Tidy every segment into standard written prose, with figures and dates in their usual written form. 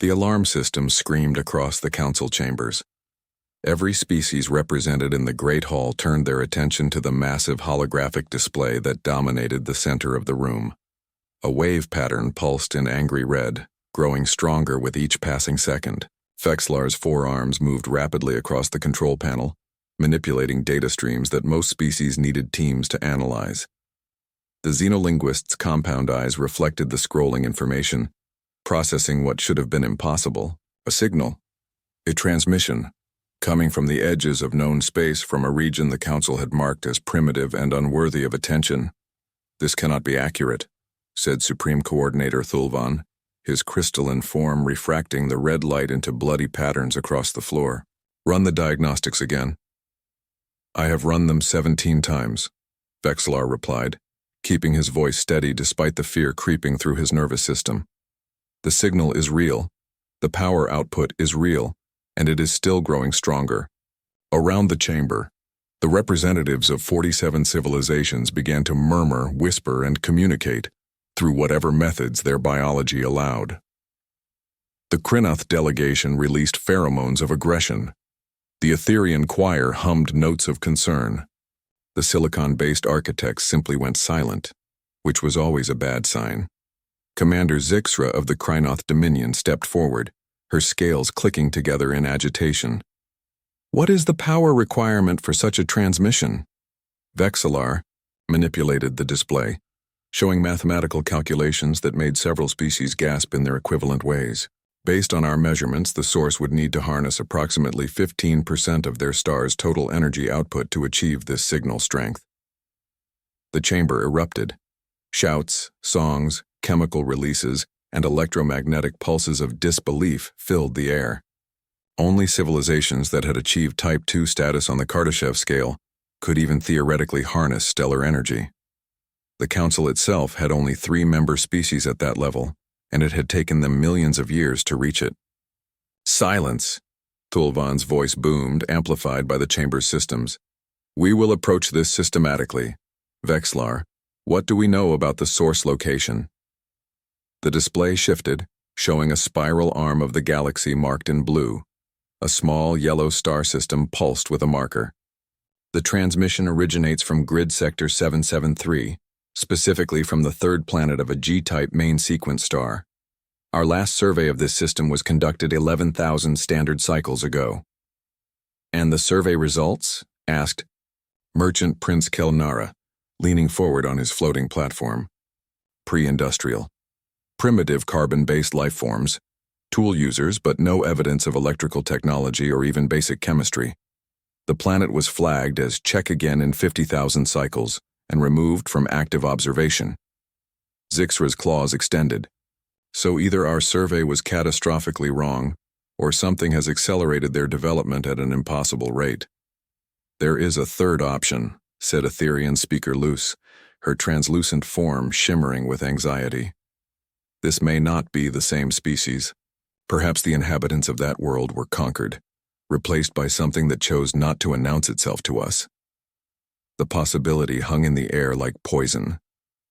The alarm system screamed across the council chambers. Every species represented in the Great Hall turned their attention to the massive holographic display that dominated the center of the room. A wave pattern pulsed in angry red, growing stronger with each passing second. Vexlar's forearms moved rapidly across the control panel, manipulating data streams that most species needed teams to analyze. The xenolinguist's compound eyes reflected the scrolling information, processing what should have been impossible: a signal, a transmission, coming from the edges of known space from a region the Council had marked as primitive and unworthy of attention. "This cannot be accurate," said Supreme Coordinator Thulvan, his crystalline form refracting the red light into bloody patterns across the floor. "Run the diagnostics again." "I have run them 17 times, Vexlar replied, keeping his voice steady despite the fear creeping through his nervous system. "The signal is real, the power output is real, and it is still growing stronger." Around the chamber, the representatives of 47 civilizations began to murmur, whisper, and communicate through whatever methods their biology allowed. The Krinoth delegation released pheromones of aggression. The Etherian choir hummed notes of concern. The silicon-based architects simply went silent, which was always a bad sign. Commander Zixra of the Krinoth Dominion stepped forward, her scales clicking together in agitation. "What is the power requirement for such a transmission?" Vexlar manipulated the display, showing mathematical calculations that made several species gasp in their equivalent ways. "Based on our measurements, the source would need to harness approximately 15% of their star's total energy output to achieve this signal strength." The chamber erupted. Shouts, songs, chemical releases, and electromagnetic pulses of disbelief filled the air. Only civilizations that had achieved Type 2 status on the Kardashev scale could even theoretically harness stellar energy. The Council itself had only 3 member species at that level, and it had taken them millions of years to reach it. "Silence!" Thulvan's voice boomed, amplified by the chamber's systems. "We will approach this systematically. Vexlar, what do we know about the source location?" The display shifted, showing a spiral arm of the galaxy marked in blue. A small yellow star system pulsed with a marker. "The transmission originates from grid sector 773, specifically from the third planet of a G-type main sequence star. Our last survey of this system was conducted 11,000 standard cycles ago." "And the survey results?" asked Merchant Prince Kelnara, leaning forward on his floating platform. "Pre-industrial. Primitive carbon-based life forms. Tool users, but no evidence of electrical technology or even basic chemistry. The planet was flagged as check again in 50,000 cycles and removed from active observation." Zixra's claws extended. "So either our survey was catastrophically wrong, or something has accelerated their development at an impossible rate." "There is a third option," said Etherian Speaker Luce, her translucent form shimmering with anxiety. "This may not be the same species. Perhaps the inhabitants of that world were conquered, replaced by something that chose not to announce itself to us." The possibility hung in the air like poison.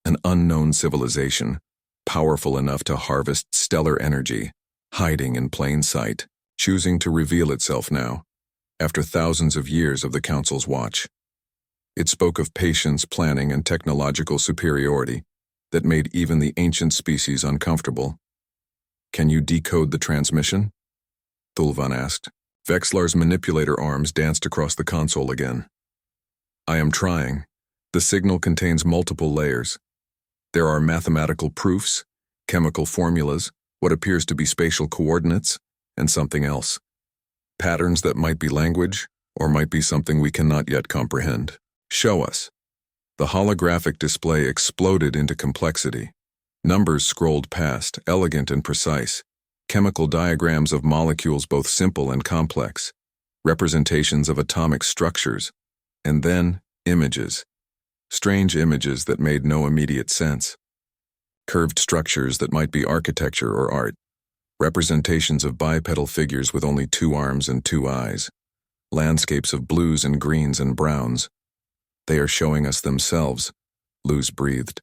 An unknown civilization, powerful enough to harvest stellar energy, hiding in plain sight, choosing to reveal itself now, after thousands of years of the Council's watch. It spoke of patience, planning, and technological superiority that made even the ancient species uncomfortable. "Can you decode the transmission?" Thulvan asked. Vexlar's manipulator arms danced across the console again. "I am trying. The signal contains multiple layers. There are mathematical proofs, chemical formulas, what appears to be spatial coordinates, and something else. Patterns that might be language, or might be something we cannot yet comprehend. Show us." The holographic display exploded into complexity. Numbers scrolled past, elegant and precise. Chemical diagrams of molecules both simple and complex. Representations of atomic structures. And then, images. Strange images that made no immediate sense. Curved structures that might be architecture or art. Representations of bipedal figures with only 2 arms and 2 eyes. Landscapes of blues and greens and browns. "They are showing us themselves," Luz breathed.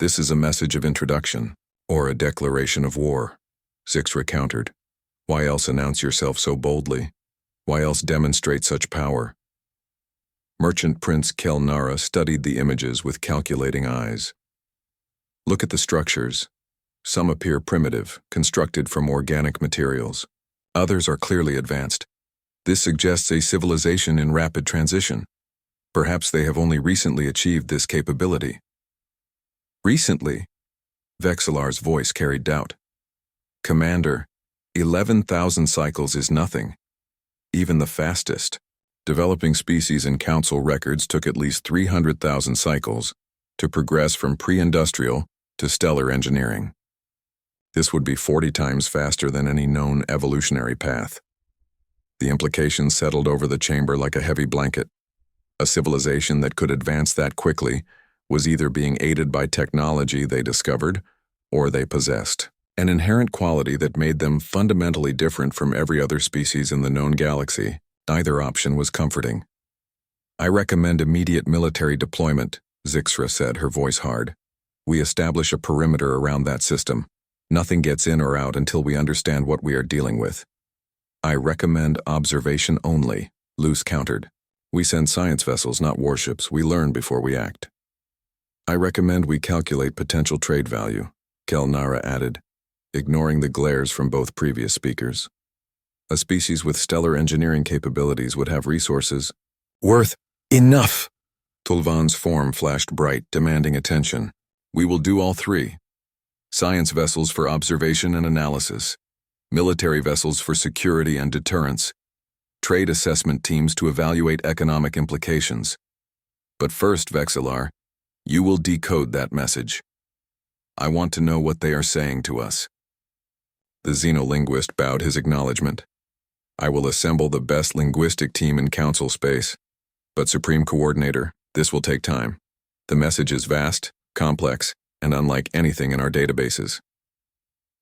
"This is a message of introduction, or a declaration of war," Zixra countered. Why else announce yourself so boldly? Why else demonstrate such power? Merchant Prince Kelnara studied the images with calculating eyes. Look at the structures. Some appear primitive, constructed from organic materials. Others are clearly advanced. This suggests a civilization in rapid transition. Perhaps they have only recently achieved this capability. Recently? Vexillar's voice carried doubt. Commander, 11,000 cycles is nothing. Even the fastest. Developing species in Council records took at least 300,000 cycles to progress from pre-industrial to stellar engineering. This would be 40 times faster than any known evolutionary path. The implications settled over the chamber like a heavy blanket. A civilization that could advance that quickly was either being aided by technology they discovered or they possessed, an inherent quality that made them fundamentally different from every other species in the known galaxy. Neither option was comforting. I recommend immediate military deployment, Zixra said, her voice hard. We establish a perimeter around that system. Nothing gets in or out until we understand what we are dealing with. I recommend observation only, Luce countered. We send science vessels, not warships. We learn before we act. I recommend we calculate potential trade value, Kelnara added, ignoring the glares from both previous speakers. A species with stellar engineering capabilities would have resources worth enough. Tulvan's form flashed bright, demanding attention. We will do all three. Science vessels for observation and analysis, military vessels for security and deterrence, trade assessment teams to evaluate economic implications. But first, Vexillar, you will decode that message. I want to know what they are saying to us. The xenolinguist bowed his acknowledgement. I will assemble the best linguistic team in Council space. But Supreme Coordinator, this will take time. The message is vast, complex, and unlike anything in our databases.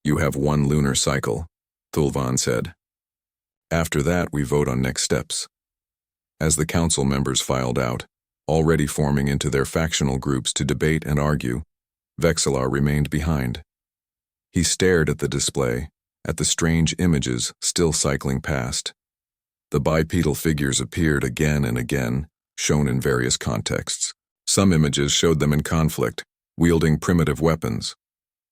You have 1 lunar cycle, Thulvan said. After that, we vote on next steps. As the Council members filed out, already forming into their factional groups to debate and argue, Vexillar remained behind. He stared at the display, at the strange images still cycling past. The bipedal figures appeared again and again, shown in various contexts. Some images showed them in conflict, wielding primitive weapons.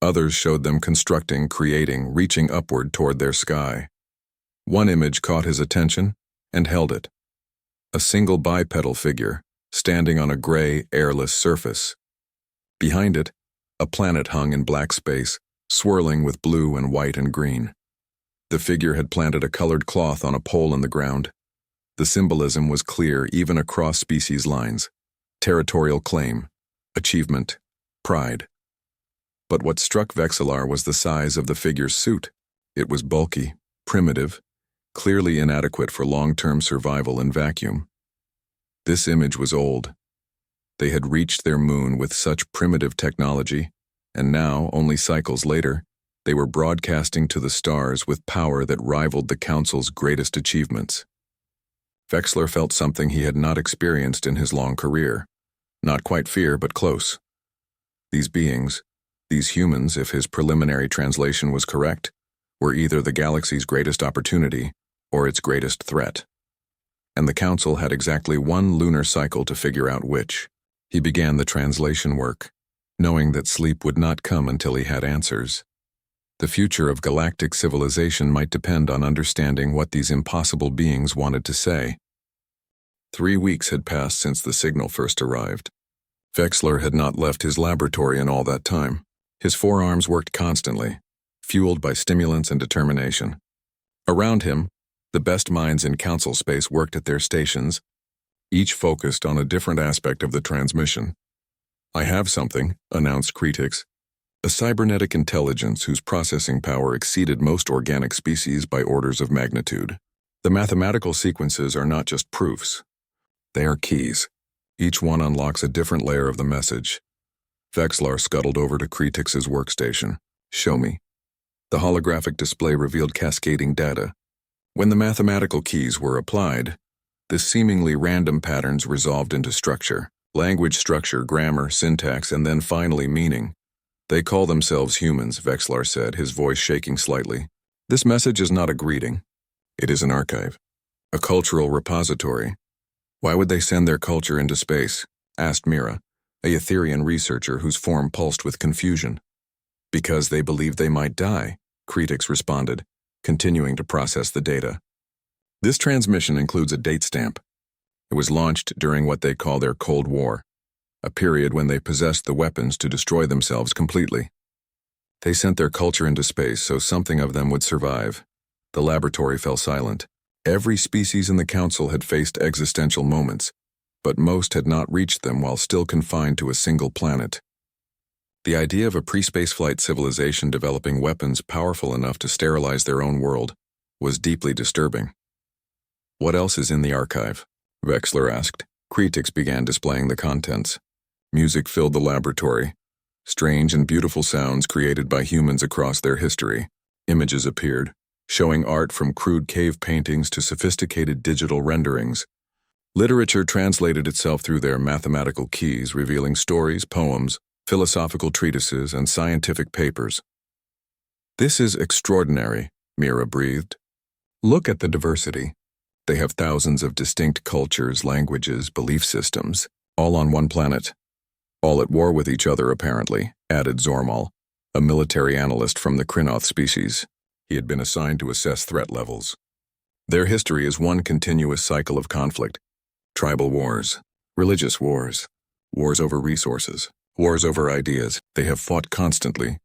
Others showed them constructing, creating, reaching upward toward their sky. One image caught his attention and held it. A single bipedal figure, standing on a gray, airless surface. Behind it, a planet hung in black space, swirling with blue and white and green. The figure had planted a colored cloth on a pole in the ground. The symbolism was clear even across species lines. Territorial claim, achievement, pride. But what struck Vexillar was the size of the figure's suit. It was bulky, primitive, clearly inadequate for long-term survival in vacuum. This image was old. They had reached their moon with such primitive technology, and now, only cycles later, they were broadcasting to the stars with power that rivaled the Council's greatest achievements. Vexillar felt something he had not experienced in his long career. Not quite fear, but close. These beings, these humans, if his preliminary translation was correct, were either the galaxy's greatest opportunity or its greatest threat. And the Council had exactly 1 lunar cycle to figure out which. He began the translation work, knowing that sleep would not come until he had answers. The future of galactic civilization might depend on understanding what these impossible beings wanted to say. 3 weeks had passed since the signal first arrived. Vexillar had not left his laboratory in all that time. His forearms worked constantly, fueled by stimulants and determination. Around him, the best minds in Council space worked at their stations, each focused on a different aspect of the transmission. I have something, announced Cretix, a cybernetic intelligence whose processing power exceeded most organic species by orders of magnitude. The mathematical sequences are not just proofs. They are keys. Each one unlocks a different layer of the message. Vexillar scuttled over to Cretix's workstation. Show me. The holographic display revealed cascading data. When the mathematical keys were applied, the seemingly random patterns resolved into structure. Language structure, grammar, syntax, and then finally meaning. They call themselves humans, Vexillar said, his voice shaking slightly. This message is not a greeting. It is an archive, a cultural repository. Why would they send their culture into space? Asked Mira, a Etherian researcher whose form pulsed with confusion. Because they believed they might die, Kretix responded, continuing to process the data. This transmission includes a date stamp. It was launched during what they call their Cold War, a period when they possessed the weapons to destroy themselves completely. They sent their culture into space so something of them would survive. The laboratory fell silent. Every species in the Council had faced existential moments, but most had not reached them while still confined to a single planet. The idea of a pre-spaceflight civilization developing weapons powerful enough to sterilize their own world was deeply disturbing. What else is in the archive? Vexler asked. Kretix began displaying the contents. Music filled the laboratory. Strange and beautiful sounds created by humans across their history. Images appeared, showing art from crude cave paintings to sophisticated digital renderings. Literature translated itself through their mathematical keys, revealing stories, poems, philosophical treatises, and scientific papers. This is extraordinary, Mira breathed. Look at the diversity. They have thousands of distinct cultures, languages, belief systems, all on one planet. All at war with each other, apparently, added Zormal, a military analyst from the Krinoth species. He had been assigned to assess threat levels. Their history is one continuous cycle of conflict. Tribal wars, religious wars, wars over resources, wars over ideas. They have fought constantly.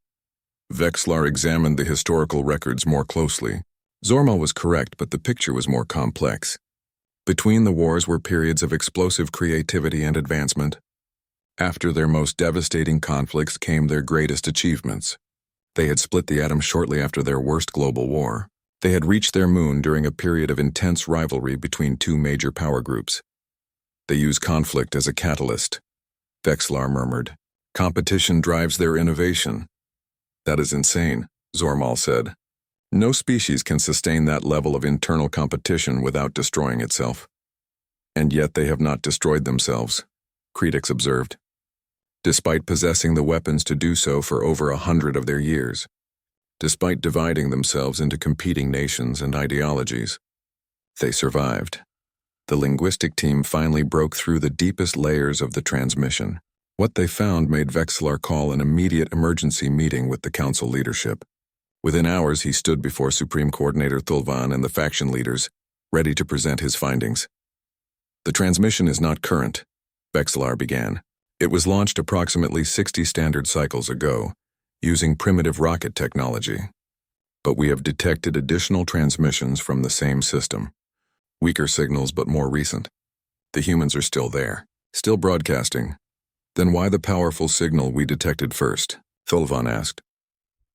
Vexlar examined the historical records more closely. Zormal was correct, but the picture was more complex. Between the wars were periods of explosive creativity and advancement. After their most devastating conflicts came their greatest achievements. They had split the atom shortly after their worst global war. They had reached their moon during a period of intense rivalry between two major power groups. They use conflict as a catalyst. Vexlar murmured. Competition drives their innovation. That is insane, Zormal said. No species can sustain that level of internal competition without destroying itself. And yet they have not destroyed themselves, Kretix observed. Despite possessing the weapons to do so for over 100 of their years. Despite dividing themselves into competing nations and ideologies. They survived. The linguistic team finally broke through the deepest layers of the transmission. What they found made Vexlar call an immediate emergency meeting with the Council leadership. Within hours, he stood before Supreme Coordinator Thulvan and the faction leaders, ready to present his findings. The transmission is not current, Vexlar began. It was launched approximately 60 standard cycles ago, using primitive rocket technology. But we have detected additional transmissions from the same system. Weaker signals, but more recent. The humans are still there, still broadcasting. Then why the powerful signal we detected first? Thulvan asked.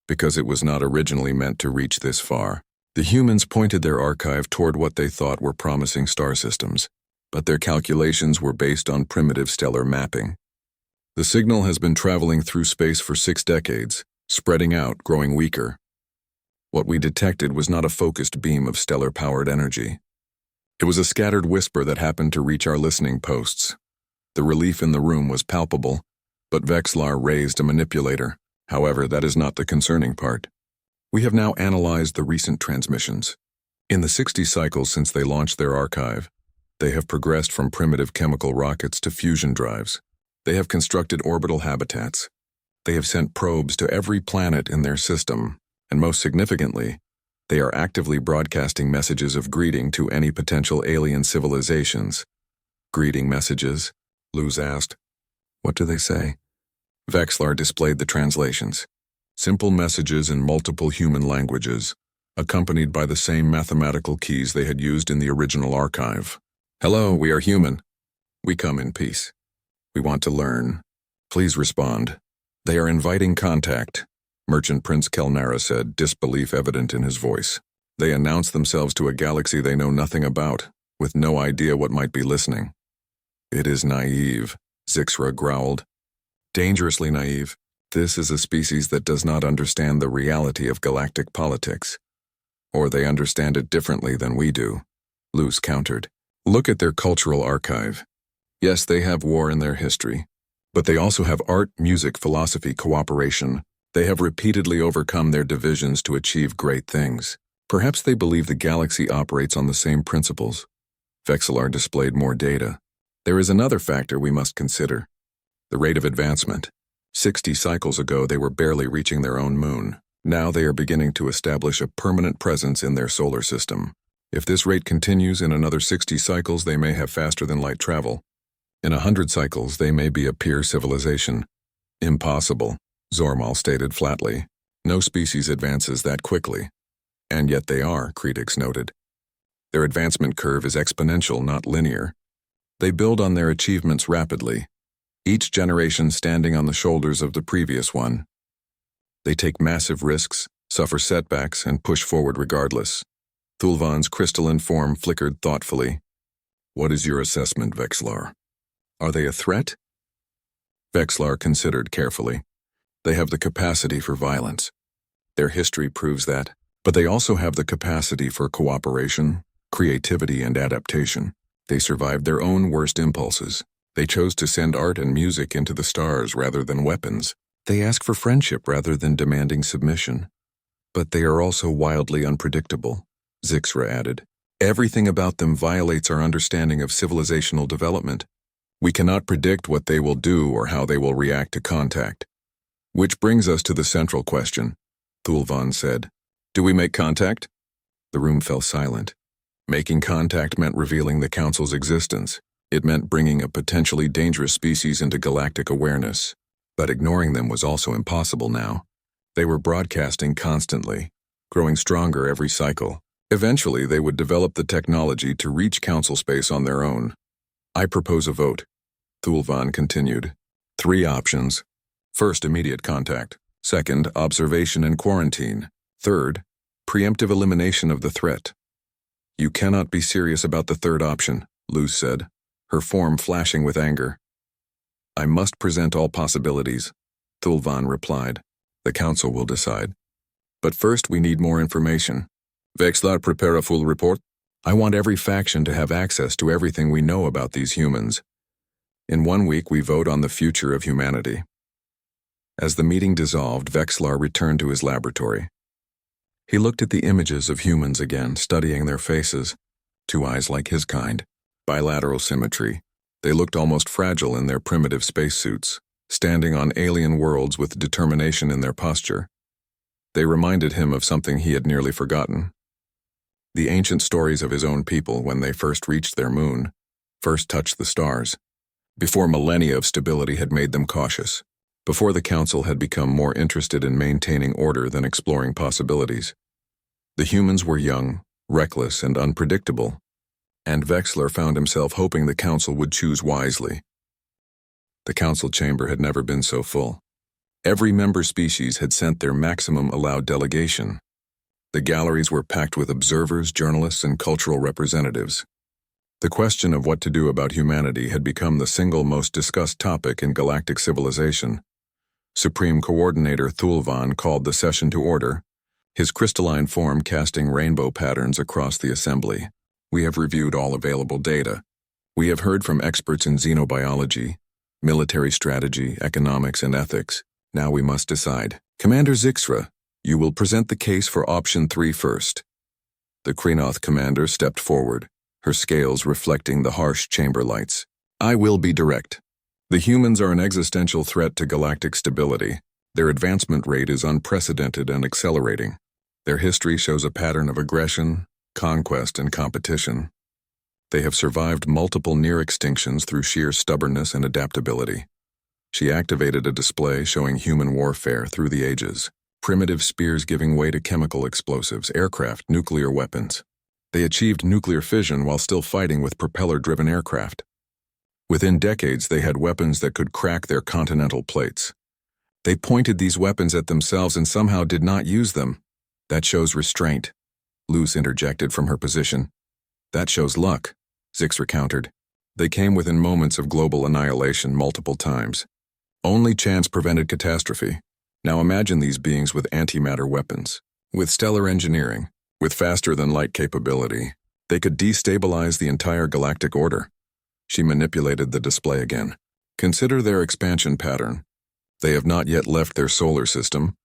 Because it was not originally meant to reach this far. The humans pointed their archive toward what they thought were promising star systems, but their calculations were based on primitive stellar mapping. The signal has been traveling through space for 6 decades, spreading out, growing weaker. What we detected was not a focused beam of stellar-powered energy. It was a scattered whisper that happened to reach our listening posts. The relief in the room was palpable, but Vexlar raised a manipulator. However, that is not the concerning part. We have now analyzed the recent transmissions. In the 60 cycles since they launched their archive, they have progressed from primitive chemical rockets to fusion drives. They have constructed orbital habitats. They have sent probes to every planet in their system, and most significantly, they are actively broadcasting messages of greeting to any potential alien civilizations. Greeting messages? Luz asked. What do they say? Vexlar displayed the translations. Simple messages in multiple human languages, accompanied by the same mathematical keys they had used in the original archive. Hello, we are human. We come in peace. We want to learn. Please respond. They are inviting contact, Merchant Prince Kelnara said, disbelief evident in his voice. They announce themselves to a galaxy they know nothing about, with no idea what might be listening. It is naive, Zixra growled. Dangerously naive. This is a species that does not understand the reality of galactic politics. Or they understand it differently than we do, Luz countered. Look at their cultural archive. Yes, they have war in their history, but they also have art, music, philosophy, cooperation. They have repeatedly overcome their divisions to achieve great things. Perhaps they believe the galaxy operates on the same principles. Vexillar displayed more data. There is another factor we must consider: the rate of advancement. 60 cycles ago, they were barely reaching their own moon. Now they are beginning to establish a permanent presence in their solar system. If this rate continues, in another 60 cycles, they may have faster-than-light travel. In 100 cycles, they may be a peer civilization. Impossible, Zormal stated flatly. No species advances that quickly. And yet they are, critics noted. Their advancement curve is exponential, not linear. They build on their achievements rapidly, each generation standing on the shoulders of the previous one. They take massive risks, suffer setbacks, and push forward regardless. Thulvan's crystalline form flickered thoughtfully. What is your assessment, Vexillar? Are they a threat? Vexillar considered carefully. They have the capacity for violence. Their history proves that. But they also have the capacity for cooperation, creativity, and adaptation. They survived their own worst impulses. They chose to send art and music into the stars rather than weapons. They ask for friendship rather than demanding submission. But they are also wildly unpredictable, Zixra added. Everything about them violates our understanding of civilizational development. We cannot predict what they will do or how they will react to contact. Which brings us to the central question, Thulvan said. Do we make contact? The room fell silent. Making contact meant revealing the Council's existence. It meant bringing a potentially dangerous species into galactic awareness. But ignoring them was also impossible now. They were broadcasting constantly, growing stronger every cycle. Eventually, they would develop the technology to reach Council space on their own. I propose a vote, Thulvan continued. 3 options. First, immediate contact. Second, observation and quarantine. Third, preemptive elimination of the threat. You cannot be serious about the third option, Luz said, her form flashing with anger. I must present all possibilities, Thulvan replied. The Council will decide. But first we need more information. Vexillar, prepare a full report. I want every faction to have access to everything we know about these humans. In 1 week we vote on the future of humanity. As the meeting dissolved, Vexillar returned to his laboratory. He looked at the images of humans again, studying their faces. 2 eyes like his kind. Bilateral symmetry. They looked almost fragile in their primitive spacesuits, standing on alien worlds with determination in their posture. They reminded him of something he had nearly forgotten. The ancient stories of his own people when they first reached their moon, first touched the stars, before millennia of stability had made them cautious. Before the Council had become more interested in maintaining order than exploring possibilities. The humans were young, reckless, and unpredictable, and Vexillar found himself hoping the Council would choose wisely. The Council chamber had never been so full. Every member species had sent their maximum allowed delegation. The galleries were packed with observers, journalists, and cultural representatives. The question of what to do about humanity had become the single most discussed topic in galactic civilization. Supreme Coordinator Thulvan called the session to order, his crystalline form casting rainbow patterns across the assembly. We have reviewed all available data. We have heard from experts in xenobiology, military strategy, economics, and ethics. Now we must decide. Commander Zixra, you will present the case for option 3 first. The Krenoth commander stepped forward, her scales reflecting the harsh chamber lights. I will be direct. The humans are an existential threat to galactic stability. Their advancement rate is unprecedented and accelerating. Their history shows a pattern of aggression, conquest, and competition. They have survived multiple near extinctions through sheer stubbornness and adaptability. She activated a display showing human warfare through the ages. Primitive spears giving way to chemical explosives, aircraft, nuclear weapons. They achieved nuclear fission while still fighting with propeller-driven aircraft. Within decades, they had weapons that could crack their continental plates. They pointed these weapons at themselves and somehow did not use them. That shows restraint. Luz interjected from her position. That shows luck, Zixra countered. They came within moments of global annihilation multiple times. Only chance prevented catastrophe. Now imagine these beings with antimatter weapons, with stellar engineering, with faster-than-light capability. They could destabilize the entire galactic order. She manipulated the display again. Consider their expansion pattern. They have not yet left their solar system,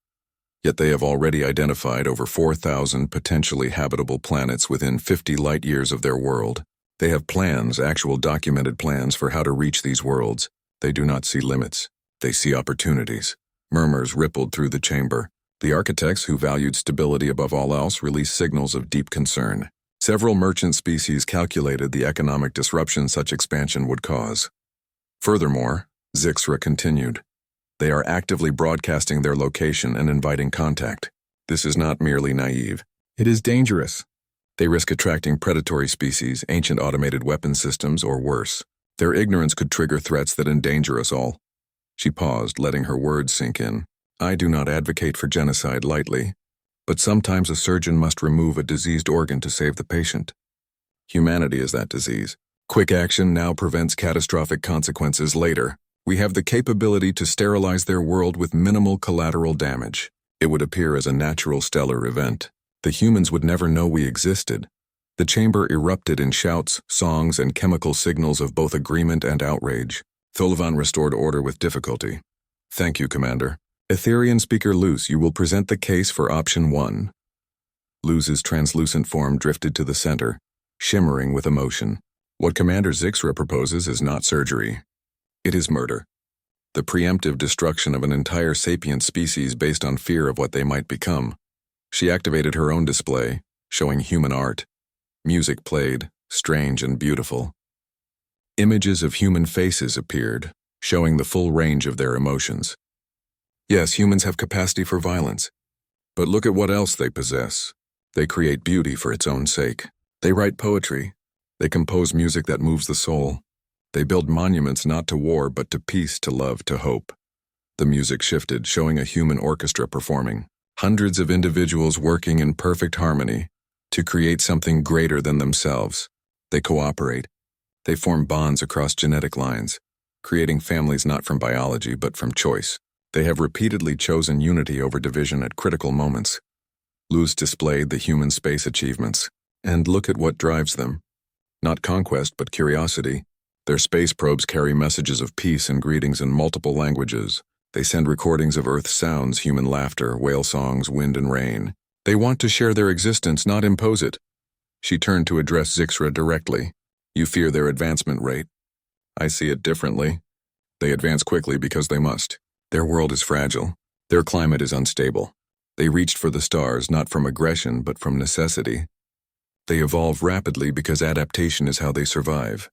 Yet they have already identified over 4,000 potentially habitable planets within 50 light-years of their world. They have plans, actual documented plans for how to reach these worlds. They do not see limits. They see opportunities. Murmurs rippled through the chamber. The architects, who valued stability above all else, released signals of deep concern. Several merchant species calculated the economic disruption such expansion would cause. Furthermore, Zixra continued, they are actively broadcasting their location and inviting contact. This is not merely naive. It is dangerous. They risk attracting predatory species, ancient automated weapon systems, or worse. Their ignorance could trigger threats that endanger us all. She paused, letting her words sink in. I do not advocate for genocide lightly, but sometimes a surgeon must remove a diseased organ to save the patient. Humanity is that disease. Quick action now prevents catastrophic consequences later. We have the capability to sterilize their world with minimal collateral damage. It would appear as a natural stellar event. The humans would never know we existed. The chamber erupted in shouts, songs, and chemical signals of both agreement and outrage. Tholivan restored order with difficulty. Thank you, Commander. Etherian Speaker Luz, you will present the case for Option 1. Luz's translucent form drifted to the center, shimmering with emotion. What Commander Zixra proposes is not surgery. It is murder. The preemptive destruction of an entire sapient species based on fear of what they might become. She activated her own display, showing human art. Music played, strange and beautiful. Images of human faces appeared, showing the full range of their emotions. Yes, humans have capacity for violence. But look at what else they possess. They create beauty for its own sake. They write poetry. They compose music that moves the soul. They build monuments not to war but to peace, to love, to hope. The music shifted, showing a human orchestra performing. Hundreds of individuals working in perfect harmony to create something greater than themselves. They cooperate. They form bonds across genetic lines, creating families not from biology but from choice. They have repeatedly chosen unity over division at critical moments. Luz displayed the human space achievements, and look at what drives them. Not conquest, but curiosity. Their space probes carry messages of peace and greetings in multiple languages. They send recordings of Earth's sounds, human laughter, whale songs, wind and rain. They want to share their existence, not impose it. She turned to address Zixra directly. You fear their advancement rate. I see it differently. They advance quickly because they must. Their world is fragile. Their climate is unstable. They reached for the stars not from aggression but from necessity. They evolve rapidly because adaptation is how they survive.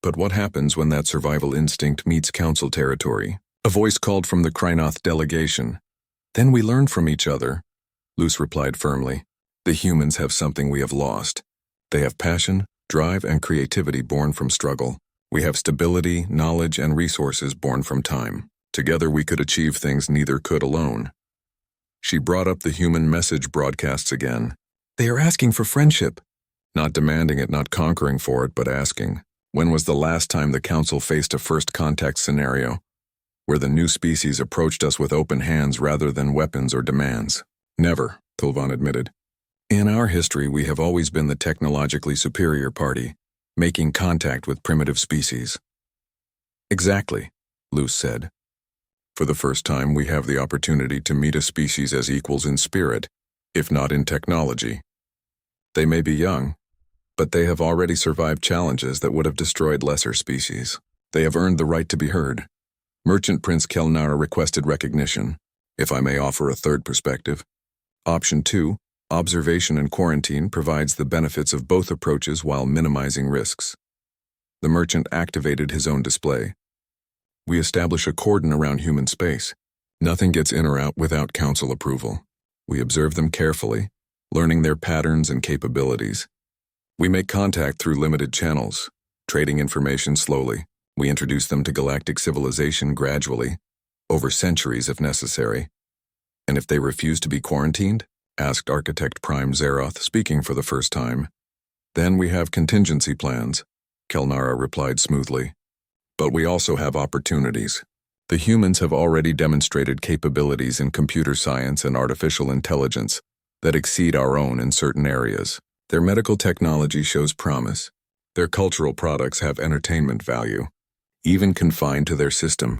But what happens when that survival instinct meets council territory? A voice called from the Krynoth delegation. Then we learn from each other, Luz replied firmly. The humans have something we have lost. They have passion, drive, and creativity born from struggle. We have stability, knowledge, and resources born from time. Together we could achieve things neither could alone. She brought up the human message broadcasts again. They are asking for friendship. Not demanding it, not conquering for it, but asking. When was the last time the Council faced a first contact scenario, where the new species approached us with open hands rather than weapons or demands? Never, Tholivan admitted. In our history, we have always been the technologically superior party, making contact with primitive species. Exactly, Luz said. For the first time, we have the opportunity to meet a species as equals in spirit, if not in technology. They may be young, but they have already survived challenges that would have destroyed lesser species. They have earned the right to be heard. Merchant Prince Kelnara requested recognition, if I may offer a third perspective. Option 2, observation and quarantine, provides the benefits of both approaches while minimizing risks. The merchant activated his own display. We establish a cordon around human space. Nothing gets in or out without council approval. We observe them carefully, learning their patterns and capabilities. We make contact through limited channels, trading information slowly. We introduce them to galactic civilization gradually, over centuries if necessary. And if they refuse to be quarantined? Asked Architect Prime Zeroth, speaking for the first time. Then we have contingency plans, Kelnara replied smoothly. But we also have opportunities. The humans have already demonstrated capabilities in computer science and artificial intelligence that exceed our own in certain areas. Their medical technology shows promise. Their cultural products have entertainment value. Even confined to their system,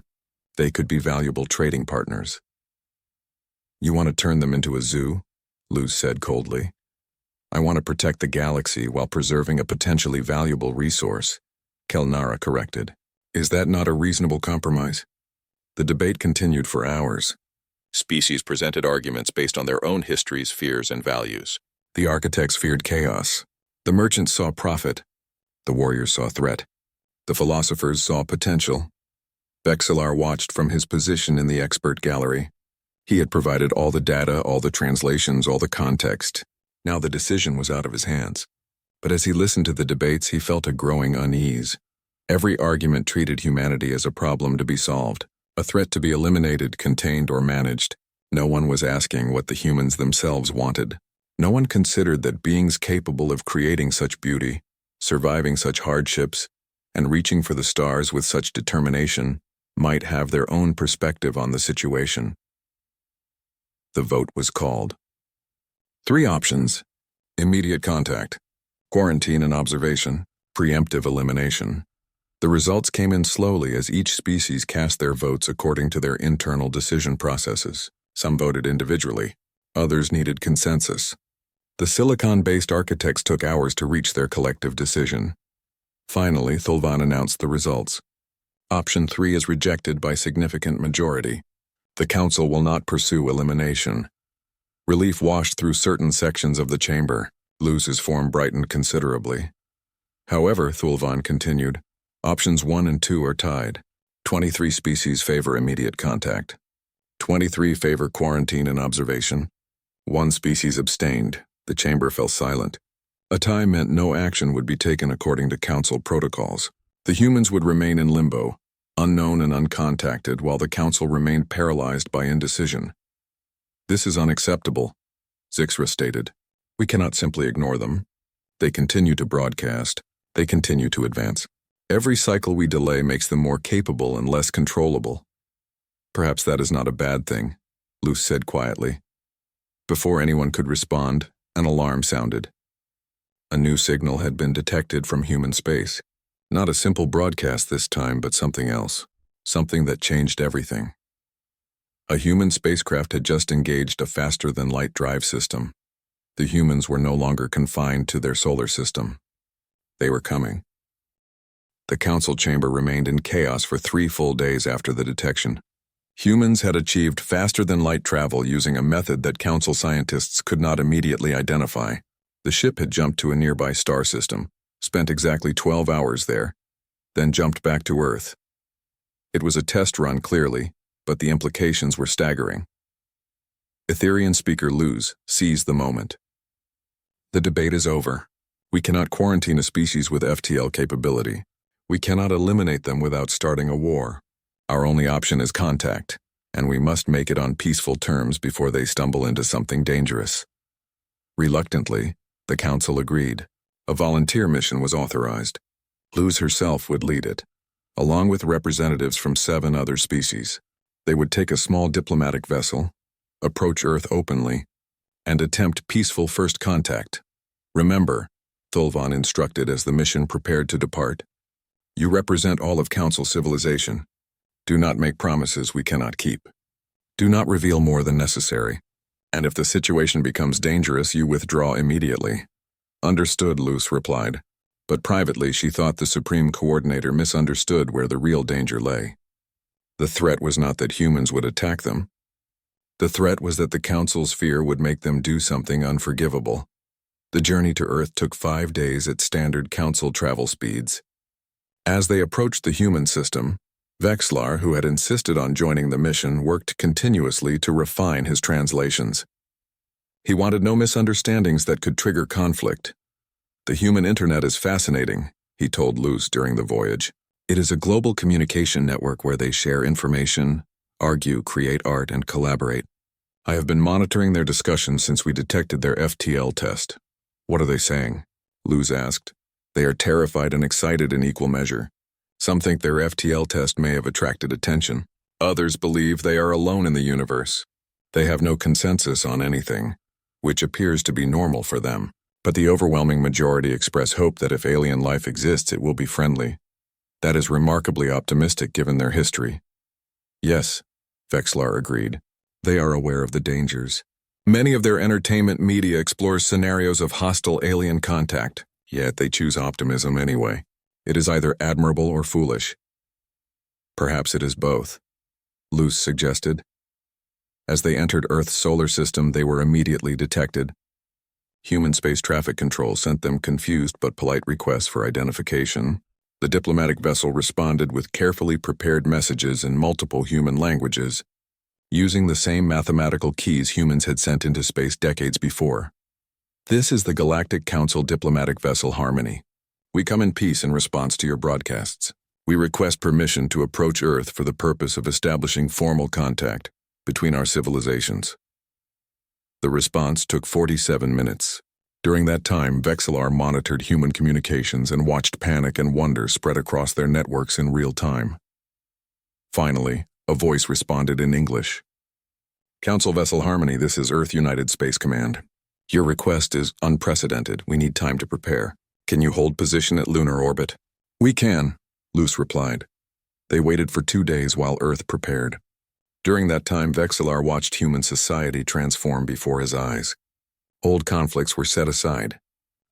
they could be valuable trading partners. You want to turn them into a zoo? Luz said coldly. I want to protect the galaxy while preserving a potentially valuable resource, Kelnara corrected. Is that not a reasonable compromise? The debate continued for hours. Species presented arguments based on their own histories, fears, and values. The architects feared chaos. The merchants saw profit. The warriors saw threat. The philosophers saw potential. Vexillar watched from his position in the expert gallery. He had provided all the data, all the translations, all the context. Now the decision was out of his hands. But as he listened to the debates, he felt a growing unease. Every argument treated humanity as a problem to be solved, a threat to be eliminated, contained, or managed. No one was asking what the humans themselves wanted. No one considered that beings capable of creating such beauty, surviving such hardships, and reaching for the stars with such determination might have their own perspective on the situation. The vote was called. 3 options: immediate contact, quarantine and observation, preemptive elimination. The results came in slowly as each species cast their votes according to their internal decision processes. Some voted individually, others needed consensus. The silicon-based architects took hours to reach their collective decision. Finally, Thulvan announced the results. Option 3 is rejected by significant majority. The Council will not pursue elimination. Relief washed through certain sections of the chamber. Luz's form brightened considerably. However, Thulvan continued, options 1 and 2 are tied. 23 species favor immediate contact. 23 favor quarantine and observation. 1 species abstained. The chamber fell silent. A tie meant no action would be taken according to Council protocols. The humans would remain in limbo, unknown and uncontacted, while the Council remained paralyzed by indecision. This is unacceptable, Zixra stated. We cannot simply ignore them. They continue to broadcast. They continue to advance. Every cycle we delay makes them more capable and less controllable. Perhaps that is not a bad thing, Luz said quietly. Before anyone could respond, an alarm sounded. A new signal had been detected from human space. Not a simple broadcast this time, but something else. Something that changed everything. A human spacecraft had just engaged a faster-than-light drive system. The humans were no longer confined to their solar system. They were coming. The Council chamber remained in chaos for 3 full days after the detection. Humans had achieved faster-than-light travel using a method that Council scientists could not immediately identify. The ship had jumped to a nearby star system, spent exactly 12 hours there, then jumped back to Earth. It was a test run, clearly, but the implications were staggering. Etherian speaker Luz seized the moment. The debate is over. We cannot quarantine a species with FTL capability. We cannot eliminate them without starting a war. Our only option is contact, and we must make it on peaceful terms before they stumble into something dangerous. Reluctantly, the Council agreed. A volunteer mission was authorized. Luz herself would lead it, along with representatives from 7 other species. They would take a small diplomatic vessel, approach Earth openly, and attempt peaceful first contact. Remember, Thulvan instructed as the mission prepared to depart, you represent all of Council civilization. Do not make promises we cannot keep. Do not reveal more than necessary. And if the situation becomes dangerous, you withdraw immediately. Understood, Luz replied. But privately, she thought the Supreme Coordinator misunderstood where the real danger lay. The threat was not that humans would attack them. The threat was that the Council's fear would make them do something unforgivable. The journey to Earth took 5 days at standard Council travel speeds. As they approached the human system, Vexillar, who had insisted on joining the mission, worked continuously to refine his translations. He wanted no misunderstandings that could trigger conflict. The human internet is fascinating, he told Luz during the voyage. It is a global communication network where they share information, argue, create art, and collaborate. I have been monitoring their discussions since we detected their FTL test. What are they saying? Luz asked. They are terrified and excited in equal measure. Some think their FTL test may have attracted attention. Others believe they are alone in the universe. They have no consensus on anything, which appears to be normal for them. But the overwhelming majority express hope that if alien life exists, it will be friendly. That is remarkably optimistic given their history. Yes, Vexillar agreed. They are aware of the dangers. Many of their entertainment media explores scenarios of hostile alien contact, yet they choose optimism anyway. It is either admirable or foolish. Perhaps it is both, Luce suggested. As they entered Earth's solar system, they were immediately detected. Human space traffic control sent them confused but polite requests for identification. The diplomatic vessel responded with carefully prepared messages in multiple human languages, using the same mathematical keys humans had sent into space decades before. This is the Galactic Council diplomatic vessel Harmony. We come in peace in response to your broadcasts. We request permission to approach Earth for the purpose of establishing formal contact between our civilizations. The response took 47 minutes. During that time, Vexillar monitored human communications and watched panic and wonder spread across their networks in real time. Finally, a voice responded in English. Council Vessel Harmony, this is Earth United Space Command. Your request is unprecedented. We need time to prepare. Can you hold position at lunar orbit? We can, Luce replied. They waited for 2 days while Earth prepared. During that time, Vexillar watched human society transform before his eyes. Old conflicts were set aside.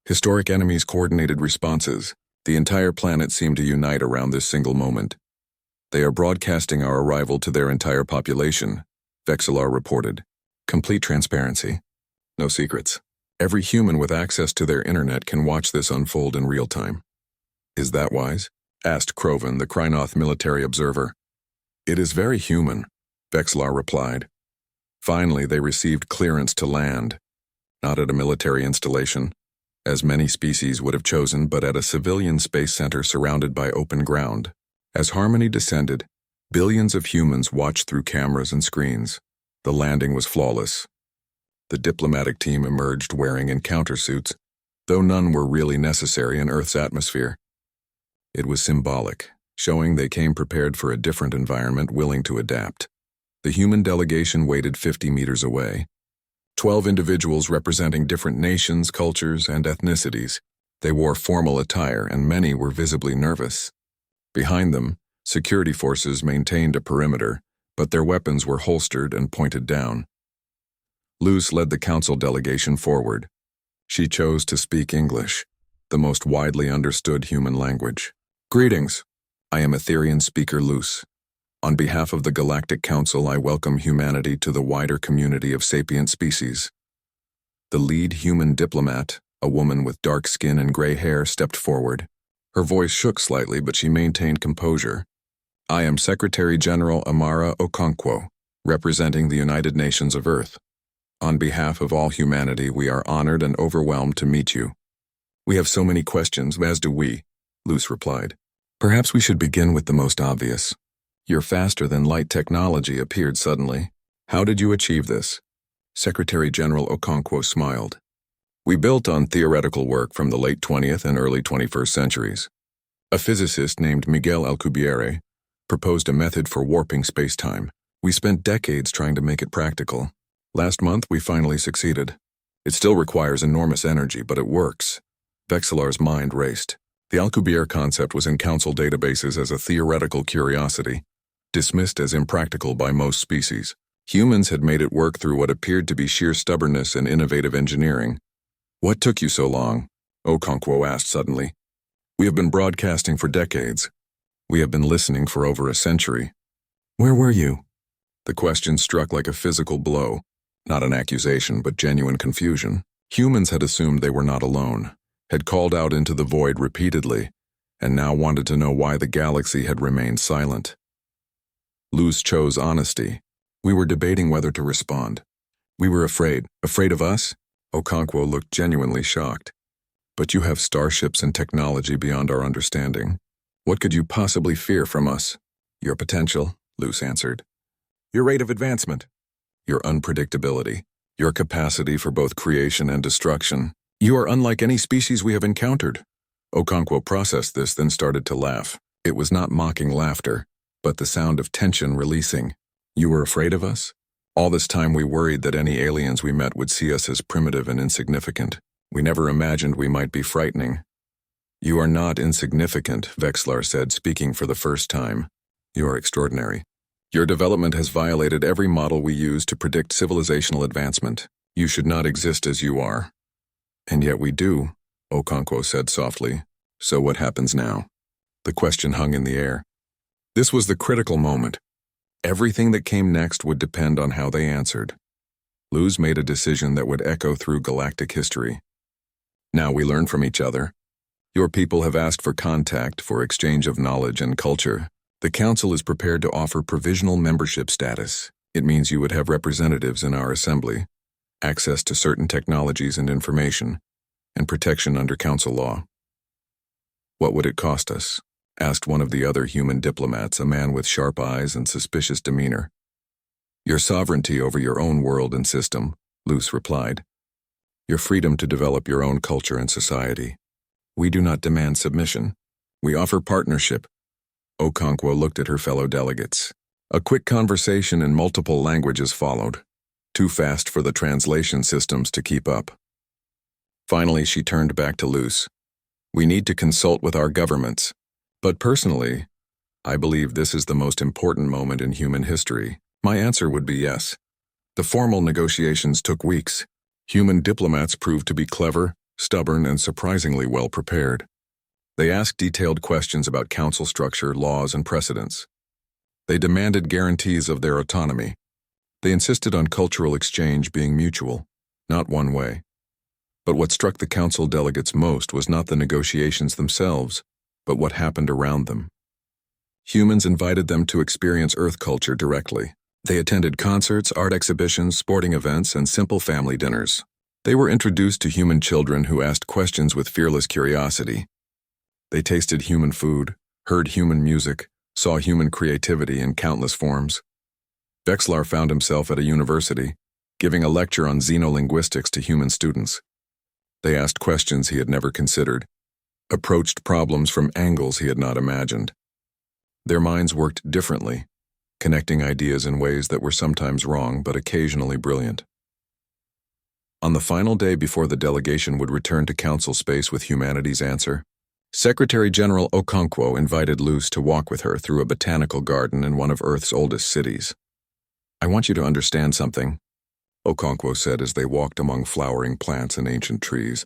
Historic enemies coordinated responses. The entire planet seemed to unite around this single moment. They are broadcasting our arrival to their entire population, Vexillar reported. Complete transparency. No secrets. Every human with access to their internet can watch this unfold in real time. Is that wise? Asked Krovan, the Krynoth military observer. It is very human, Vexillar replied. Finally, they received clearance to land. Not at a military installation, as many species would have chosen, but at a civilian space center surrounded by open ground. As Harmony descended, billions of humans watched through cameras and screens. The landing was flawless. The diplomatic team emerged wearing encounter suits, though none were really necessary in Earth's atmosphere. It was symbolic, showing they came prepared for a different environment, willing to adapt. The human delegation waited 50 meters away. 12 individuals representing different nations, cultures, and ethnicities. They wore formal attire, and many were visibly nervous. Behind them, security forces maintained a perimeter, but their weapons were holstered and pointed down. Luce led the council delegation forward. She chose to speak English, the most widely understood human language. Greetings. I am Etherian speaker Luce. On behalf of the Galactic Council, I welcome humanity to the wider community of sapient species. The lead human diplomat, a woman with dark skin and gray hair, stepped forward. Her voice shook slightly, but she maintained composure. I am Secretary General Amara Okonkwo, representing the United Nations of Earth. On behalf of all humanity, we are honored and overwhelmed to meet you. We have so many questions, as do we, Luce replied. Perhaps we should begin with the most obvious. Your faster-than-light technology appeared suddenly. How did you achieve this? Secretary General Okonkwo smiled. We built on theoretical work from the late 20th and early 21st centuries. A physicist named Miguel Alcubierre proposed a method for warping space-time. We spent decades trying to make it practical. Last month, we finally succeeded. It still requires enormous energy, but it works. Vexillar's mind raced. The Alcubierre concept was in council databases as a theoretical curiosity, dismissed as impractical by most species. Humans had made it work through what appeared to be sheer stubbornness and innovative engineering. What took you so long? Okonkwo asked suddenly. We have been broadcasting for decades. We have been listening for over a century. Where were you? The question struck like a physical blow, not an accusation, but genuine confusion. Humans had assumed they were not alone, had called out into the void repeatedly, and now wanted to know why the galaxy had remained silent. Luce chose honesty. We were debating whether to respond. We were afraid. Afraid of us? Okonkwo looked genuinely shocked. But you have starships and technology beyond our understanding. What could you possibly fear from us? Your potential, Luce answered. Your rate of advancement. Your unpredictability. Your capacity for both creation and destruction. You are unlike any species we have encountered. Okonkwo processed this, then started to laugh. It was not mocking laughter, but the sound of tension releasing. You were afraid of us? All this time we worried that any aliens we met would see us as primitive and insignificant. We never imagined we might be frightening. You are not insignificant, Vexillar said, speaking for the first time. You are extraordinary. Your development has violated every model we use to predict civilizational advancement. You should not exist as you are. And yet we do, Okonkwo said softly. So what happens now? The question hung in the air. This was the critical moment. Everything that came next would depend on how they answered. Luz made a decision that would echo through galactic history. Now we learn from each other. Your people have asked for contact, for exchange of knowledge and culture. The Council is prepared to offer provisional membership status. It means you would have representatives in our assembly, access to certain technologies and information, and protection under Council law. What would it cost us? Asked one of the other human diplomats, a man with sharp eyes and suspicious demeanor. Your sovereignty over your own world and system, Luz replied. Your freedom to develop your own culture and society. We do not demand submission. We offer partnership. Okonkwo looked at her fellow delegates. A quick conversation in multiple languages followed, too fast for the translation systems to keep up. Finally, she turned back to Luz. We need to consult with our governments. But personally, I believe this is the most important moment in human history. My answer would be yes. The formal negotiations took weeks. Human diplomats proved to be clever, stubborn, and surprisingly well prepared. They asked detailed questions about council structure, laws, and precedents. They demanded guarantees of their autonomy. They insisted on cultural exchange being mutual, not one way. But what struck the council delegates most was not the negotiations themselves, but what happened around them. Humans invited them to experience Earth culture directly. They attended concerts, art exhibitions, sporting events, and simple family dinners. They were introduced to human children who asked questions with fearless curiosity. They tasted human food, heard human music, saw human creativity in countless forms. Vexlar found himself at a university, giving a lecture on xenolinguistics to human students. They asked questions he had never considered, approached problems from angles he had not imagined. Their minds worked differently, connecting ideas in ways that were sometimes wrong but occasionally brilliant. On the final day before the delegation would return to council space with humanity's answer, Secretary General Okonkwo invited Luz to walk with her through a botanical garden in one of Earth's oldest cities. I want you to understand something, Okonkwo said as they walked among flowering plants and ancient trees.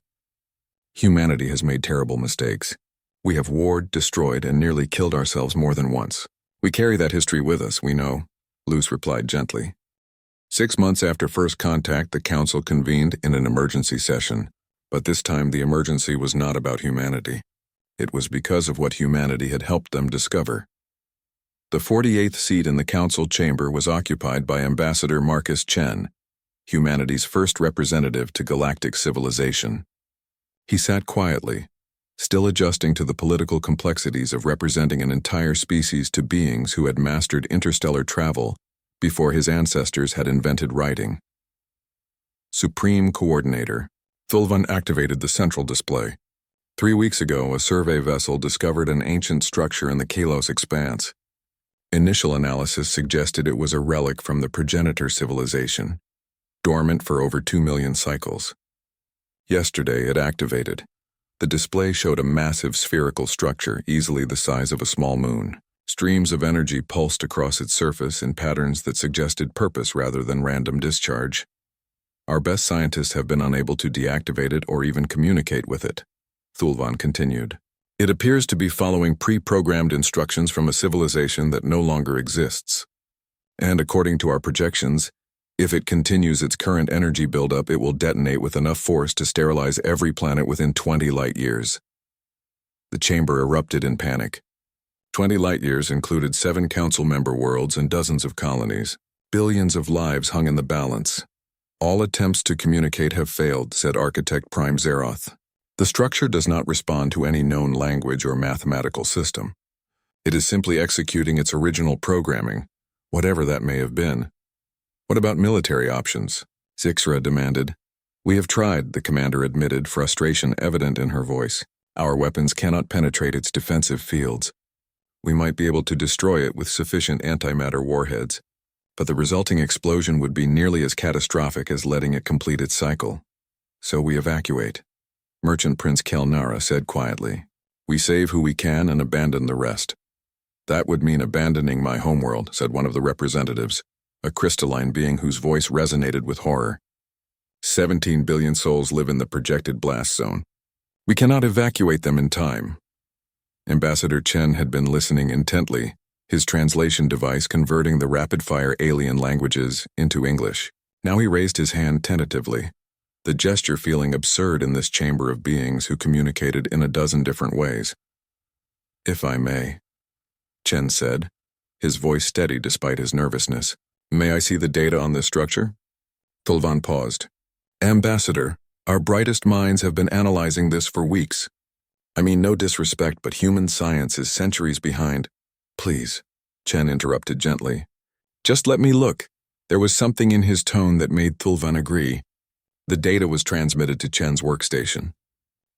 Humanity has made terrible mistakes. We have warred, destroyed, and nearly killed ourselves more than once. We carry that history with us, we know, Luz replied gently. 6 months after first contact, the council convened in an emergency session, but this time the emergency was not about humanity. It was because of what humanity had helped them discover. The 48th seat in the council chamber was occupied by Ambassador Marcus Chen, humanity's first representative to galactic civilization. He sat quietly, still adjusting to the political complexities of representing an entire species to beings who had mastered interstellar travel before his ancestors had invented writing. Supreme Coordinator. Thulvan activated the central display. 3 weeks ago, a survey vessel discovered an ancient structure in the Kalos expanse. Initial analysis suggested it was a relic from the progenitor civilization, dormant for over 2 million cycles. Yesterday, it activated. The display showed a massive spherical structure, easily the size of a small moon. Streams of energy pulsed across its surface in patterns that suggested purpose rather than random discharge. Our best scientists have been unable to deactivate it or even communicate with it, Thulvan continued. It appears to be following pre-programmed instructions from a civilization that no longer exists. And according to our projections, if it continues its current energy buildup, it will detonate with enough force to sterilize every planet within 20 light-years. The chamber erupted in panic. 20 light-years included 7 council member worlds and dozens of colonies. Billions of lives hung in the balance. All attempts to communicate have failed, said Architect Prime Zeroth. The structure does not respond to any known language or mathematical system. It is simply executing its original programming, whatever that may have been. What about military options? Zixra demanded. We have tried, the commander admitted, frustration evident in her voice. Our weapons cannot penetrate its defensive fields. We might be able to destroy it with sufficient antimatter warheads, but the resulting explosion would be nearly as catastrophic as letting it complete its cycle. So we evacuate. Merchant Prince Kelnara said quietly. We save who we can and abandon the rest. That would mean abandoning my homeworld, said one of the representatives, a crystalline being whose voice resonated with horror. 17 billion souls live in the projected blast zone. We cannot evacuate them in time. Ambassador Chen had been listening intently, his translation device converting the rapid-fire alien languages into English. Now he raised his hand tentatively, the gesture feeling absurd in this chamber of beings who communicated in a dozen different ways. If I may, Chen said, his voice steady despite his nervousness. May I see the data on this structure? Tulvan paused. Ambassador, our brightest minds have been analyzing this for weeks. I mean, no disrespect, but human science is centuries behind. Please, Chen interrupted gently. Just let me look. There was something in his tone that made Tulvan agree. The data was transmitted to Chen's workstation.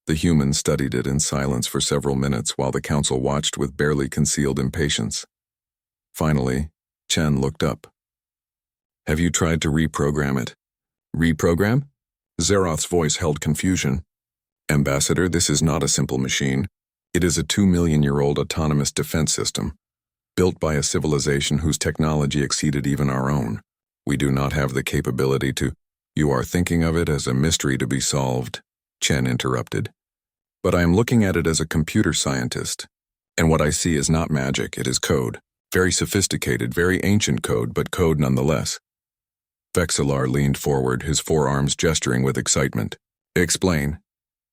The human studied it in silence for several minutes while the council watched with barely concealed impatience. Finally, Chen looked up. Have you tried to reprogram it? Reprogram? Zeroth's voice held confusion. Ambassador, this is not a simple machine. It is a 2-million-year-old autonomous defense system, built by a civilization whose technology exceeded even our own. We do not have the capability to— You are thinking of it as a mystery to be solved, Chen interrupted. But I am looking at it as a computer scientist, and what I see is not magic, it is code. Very sophisticated, very ancient code, but code nonetheless. Vexilar leaned forward, his forearms gesturing with excitement. Explain.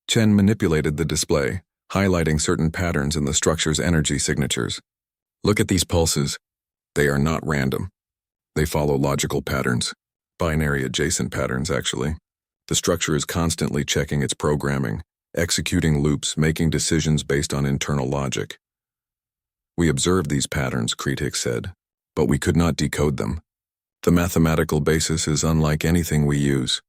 Chen manipulated the display, highlighting certain patterns in the structure's energy signatures. Look at these pulses. They are not random. They follow logical patterns. Binary adjacent patterns, actually. The structure is constantly checking its programming, executing loops, making decisions based on internal logic. We observed these patterns, Kritik said, but we could not decode them. The mathematical basis is unlike anything we use.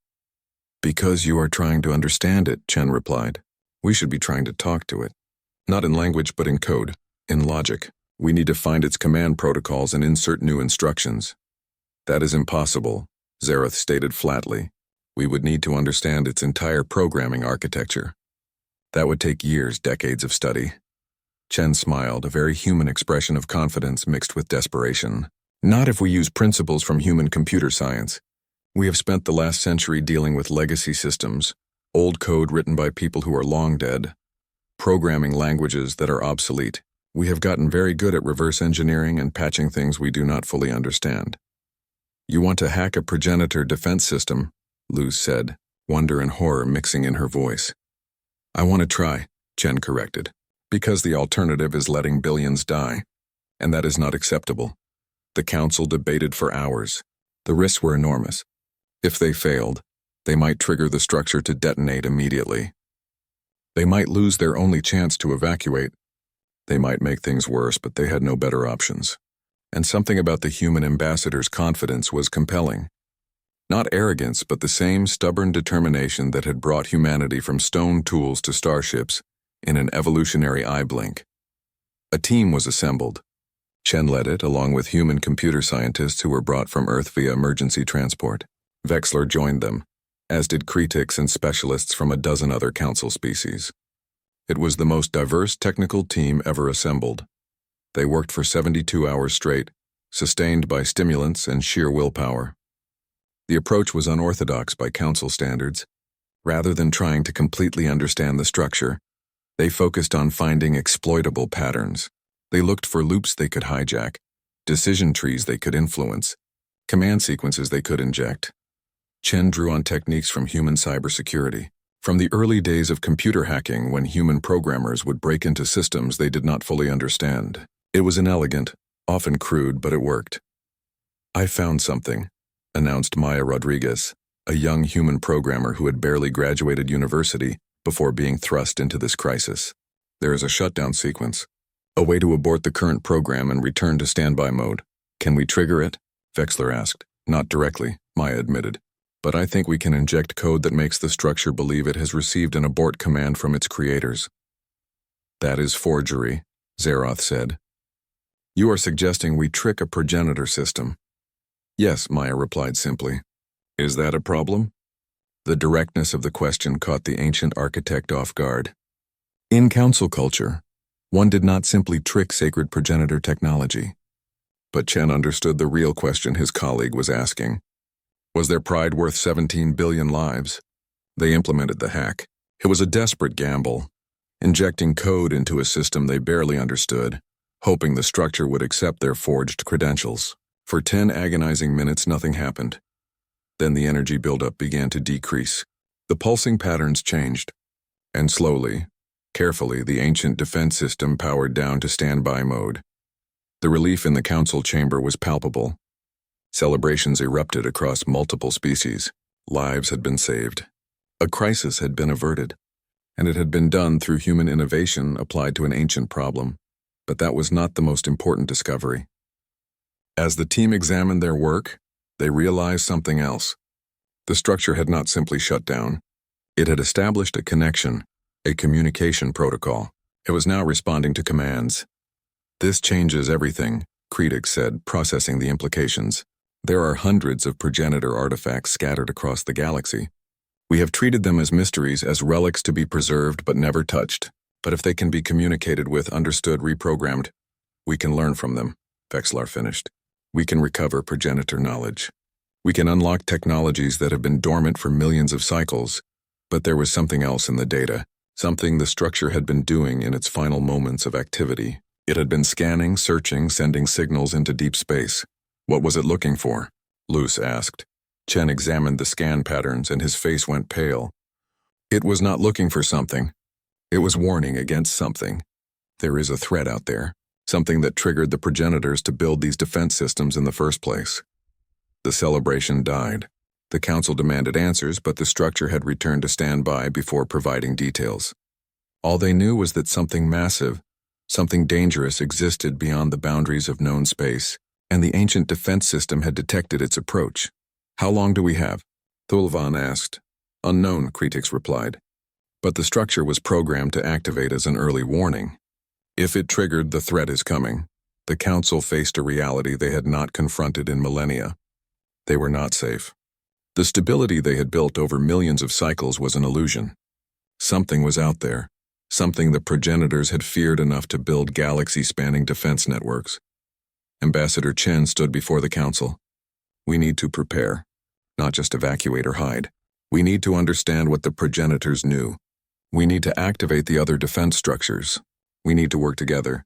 Because you are trying to understand it, Chen replied. We should be trying to talk to it. Not in language, but in code, in logic. We need to find its command protocols and insert new instructions. That is impossible, Zeroth stated flatly. We would need to understand its entire programming architecture. That would take years, decades of study. Chen smiled, a very human expression of confidence mixed with desperation. Not if we use principles from human computer science. We have spent the last century dealing with legacy systems, old code written by people who are long dead, programming languages that are obsolete. We have gotten very good at reverse engineering and patching things we do not fully understand. You want to hack a progenitor defense system, Luz said, wonder and horror mixing in her voice. I want to try, Chen corrected, because the alternative is letting billions die, and that is not acceptable. The council debated for hours. The risks were enormous. If they failed, they might trigger the structure to detonate immediately. They might lose their only chance to evacuate. They might make things worse, but they had no better options. And something about the human ambassador's confidence was compelling. Not arrogance, but the same stubborn determination that had brought humanity from stone tools to starships in an evolutionary eye blink. A team was assembled. Chen led it, along with human computer scientists who were brought from Earth via emergency transport. Vexilar joined them, as did critics and specialists from a dozen other council species. It was the most diverse technical team ever assembled. They worked for 72 hours straight, sustained by stimulants and sheer willpower. The approach was unorthodox by council standards. Rather than trying to completely understand the structure, they focused on finding exploitable patterns. They looked for loops they could hijack, decision trees they could influence, command sequences they could inject. Chen drew on techniques from human cybersecurity, from the early days of computer hacking when human programmers would break into systems they did not fully understand. It was inelegant, often crude, but it worked. I found something, announced Maya Rodriguez, a young human programmer who had barely graduated university before being thrust into this crisis. There is a shutdown sequence, a way to abort the current program and return to standby mode. Can we trigger it? Vexilar asked. Not directly, Maya admitted. But I think we can inject code that makes the structure believe it has received an abort command from its creators. That is forgery, Zeroth said. You are suggesting we trick a progenitor system. Yes, Maya replied simply. Is that a problem? The directness of the question caught the ancient architect off guard. In council culture, One did not simply trick sacred progenitor technology. But Chen understood the real question his colleague was asking. Was their pride worth 17 billion lives? They implemented the hack. It was a desperate gamble, injecting code into a system they barely understood, hoping the structure would accept their forged credentials. For 10 agonizing minutes, nothing happened. Then the energy buildup began to decrease. The pulsing patterns changed, and slowly, carefully, the ancient defense system powered down to standby mode. The relief in the council chamber was palpable. Celebrations erupted across multiple species. Lives had been saved. A crisis had been averted, and it had been done through human innovation applied to an ancient problem. But that was not the most important discovery. As the team examined their work, they realized something else. The structure had not simply shut down. It had established a connection, a communication protocol. It was now responding to commands. This changes everything, critics said, processing the implications. There are hundreds of progenitor artifacts scattered across the galaxy. We have treated them as mysteries, as relics to be preserved but never touched. But if they can be communicated with, understood, reprogrammed, we can learn from them, Vexlar finished. We can recover progenitor knowledge. We can unlock technologies that have been dormant for millions of cycles. But there was something else in the data, something the structure had been doing in its final moments of activity. It had been scanning, searching, sending signals into deep space. What was it looking for? Luce asked. Chen examined the scan patterns and his face went pale. It was not looking for something. It was warning against something. There is a threat out there, something that triggered the progenitors to build these defense systems in the first place. The celebration died. The council demanded answers, but the structure had returned to standby before providing details. All they knew was that something massive, something dangerous existed beyond the boundaries of known space, and the ancient defense system had detected its approach. How long do we have? Thulvan asked. Unknown, critics replied. But the structure was programmed to activate as an early warning. If it triggered, the threat is coming. The council faced a reality they had not confronted in millennia. They were not safe. The stability they had built over millions of cycles was an illusion. Something was out there, something the progenitors had feared enough to build galaxy-spanning defense networks. Ambassador Chen stood before the council. We need to prepare, not just evacuate or hide. We need to understand what the progenitors knew. We need to activate the other defense structures. We need to work together.